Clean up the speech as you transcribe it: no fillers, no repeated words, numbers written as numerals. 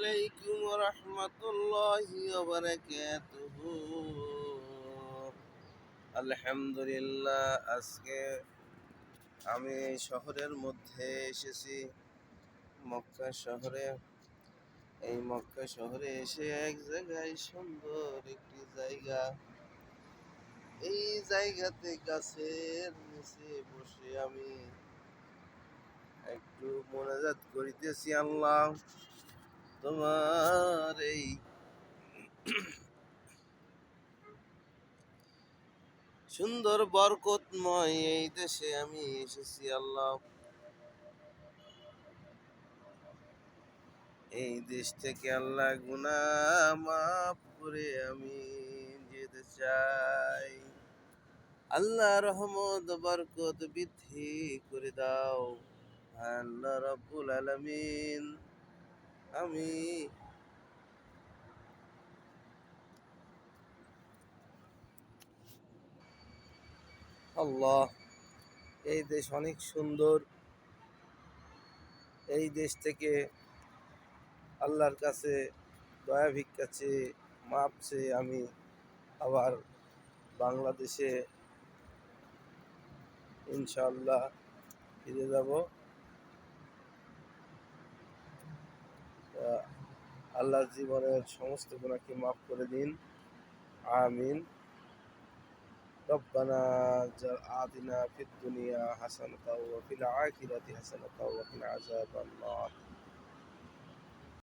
عليكم ورحمة الله وبركاته। আলহামদুলিল্লাহ, আজকে আমি শহরের মধ্যে এসেছি, মক্কা শহরে। এই মক্কা শহরে এসে এক জায়গায় সুন্দর একটি জায়গা, এই জায়গাতে গাছের নিচে বসে আমি একটু মোনাজাত করিতেছি। আল্লাহ, তোমার এই সুন্দর বরকতময় এই দেশে আমি এসেছি। আল্লাহ, এই দেশ থেকে আল্লাহ গুনাহ মাফ করে আমি যেতে চাই। আল্লাহ রহমত বরকত বৃদ্ধি করে দাও আল্লাহ রাব্বুল আলামিন। আমি আল্লাহ, এই দেশ অনেক সুন্দর। এই দেশ থেকে আল্লাহর কাছে দয়া ভিক্ষা চেয়ে মাপ চেয়ে আমি আবার বাংলাদেশে ইনশাআল্লাহ ফিরে যাব। আল্লাহ জীবনের সমস্ত গুনাহকে মাফ করে দিন, আমিন। ربنا آتنا في الدنيا حسنة وفي الآخرة حسنة وقنا عذاب النار।